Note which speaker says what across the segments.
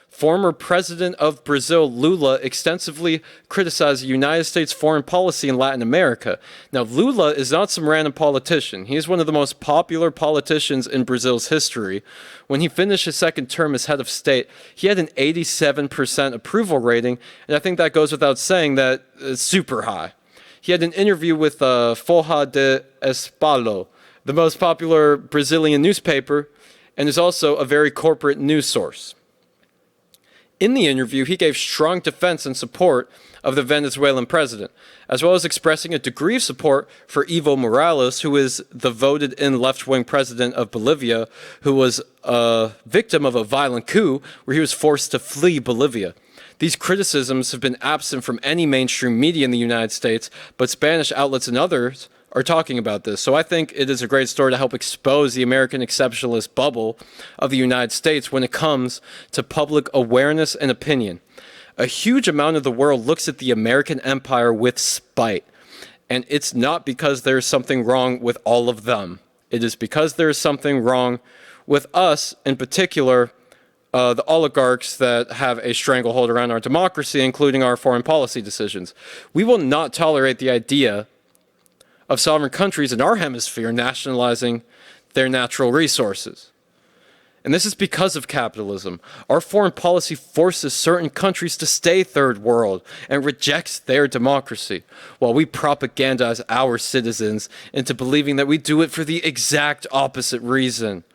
Speaker 1: Former president of Brazil, Lula, extensively criticized the United States foreign policy in Latin America. Now, Lula is not some random politician. He is one of the most popular politicians in Brazil's history. When he finished his second term as head of state, he had an 87% approval rating, and I think that goes without saying that it's super high. He had an interview with Folha de Espalho, the most popular Brazilian newspaper, and is also a very corporate news source. In the interview, he gave strong defense and support of the Venezuelan president, as well as expressing a degree of support for Evo Morales, who is the voted-in left-wing president of Bolivia, who was a victim of a violent coup where he was forced to flee Bolivia. These criticisms have been absent from any mainstream media in the United States, but Spanish outlets and others are talking about this. So I think it is a great story to help expose the American exceptionalist bubble of the United States when it comes to public awareness and opinion. A huge amount of the world looks at the American empire with spite. And it's not because there's something wrong with all of them. It is because there is something wrong with us, in particular, the oligarchs that have a stranglehold around our democracy, including our foreign policy decisions. We will not tolerate the idea of sovereign countries in our hemisphere nationalizing their natural resources. And this is because of capitalism. Our foreign policy forces certain countries to stay third world and rejects their democracy, while we propagandize our citizens into believing that we do it for the exact opposite reason.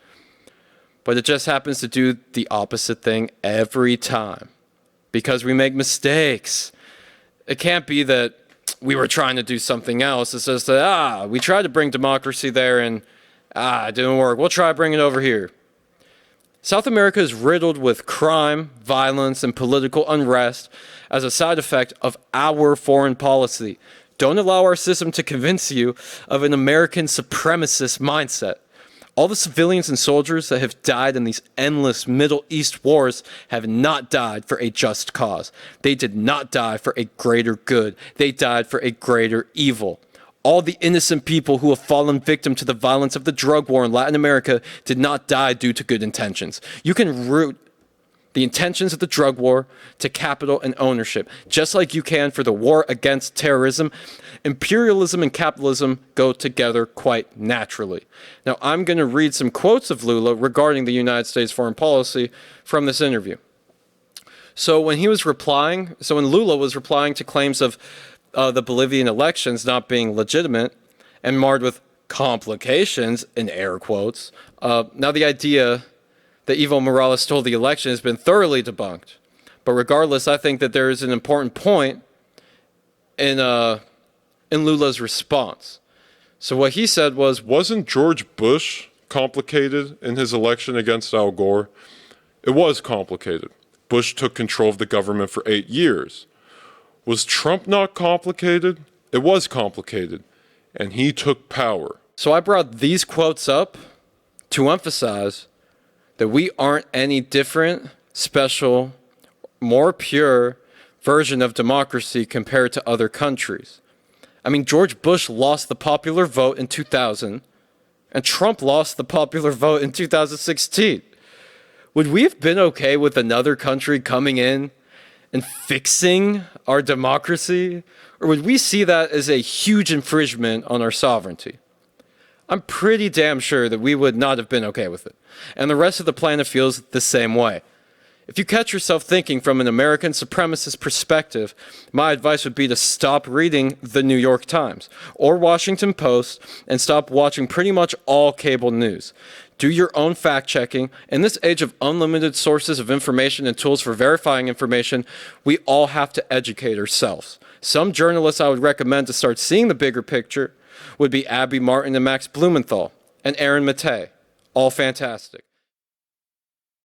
Speaker 1: But it just happens to do the opposite thing every time, because we make mistakes. It can't be that we were trying to do something else. It's just that, we tried to bring democracy there and, it didn't work. We'll try bringing it over here. South America is riddled with crime, violence, and political unrest as a side effect of our foreign policy. Don't allow our system to convince you of an American supremacist mindset. All the civilians and soldiers that have died in these endless Middle East wars have not died for a just cause. They did not die for a greater good. They died for a greater evil. All the innocent people who have fallen victim to the violence of the drug war in Latin America did not die due to good intentions. You can root the intentions of the drug war to capital and ownership, just like you can for the war against terrorism. Imperialism and capitalism go together quite naturally. Now, I'm going to read some quotes of Lula regarding the United States foreign policy from this interview. So when Lula was replying to claims of the Bolivian elections not being legitimate and marred with complications, in air quotes, now the idea that Evo Morales stole the election has been thoroughly debunked. But regardless, I think that there is an important point in Lula's response. So what he said was,
Speaker 2: wasn't George Bush complicated in his election against Al Gore? It was complicated. Bush took control of the government for 8 years. Was Trump not complicated? It was complicated. And he took power.
Speaker 1: So I brought these quotes up to emphasize that we aren't any different, special, more pure version of democracy compared to other countries. I mean, George Bush lost the popular vote in 2000, and Trump lost the popular vote in 2016. Would we have been okay with another country coming in and fixing our democracy? Or would we see that as a huge infringement on our sovereignty? I'm pretty damn sure that we would not have been okay with it. And the rest of the planet feels the same way. If you catch yourself thinking from an American supremacist perspective, my advice would be to stop reading the New York Times or Washington Post and stop watching pretty much all cable news. Do your own fact-checking. In this age of unlimited sources of information and tools for verifying information, we all have to educate ourselves. Some journalists I would recommend to start seeing the bigger picture would be Abby Martin and Max Blumenthal and Aaron Mattei. All fantastic.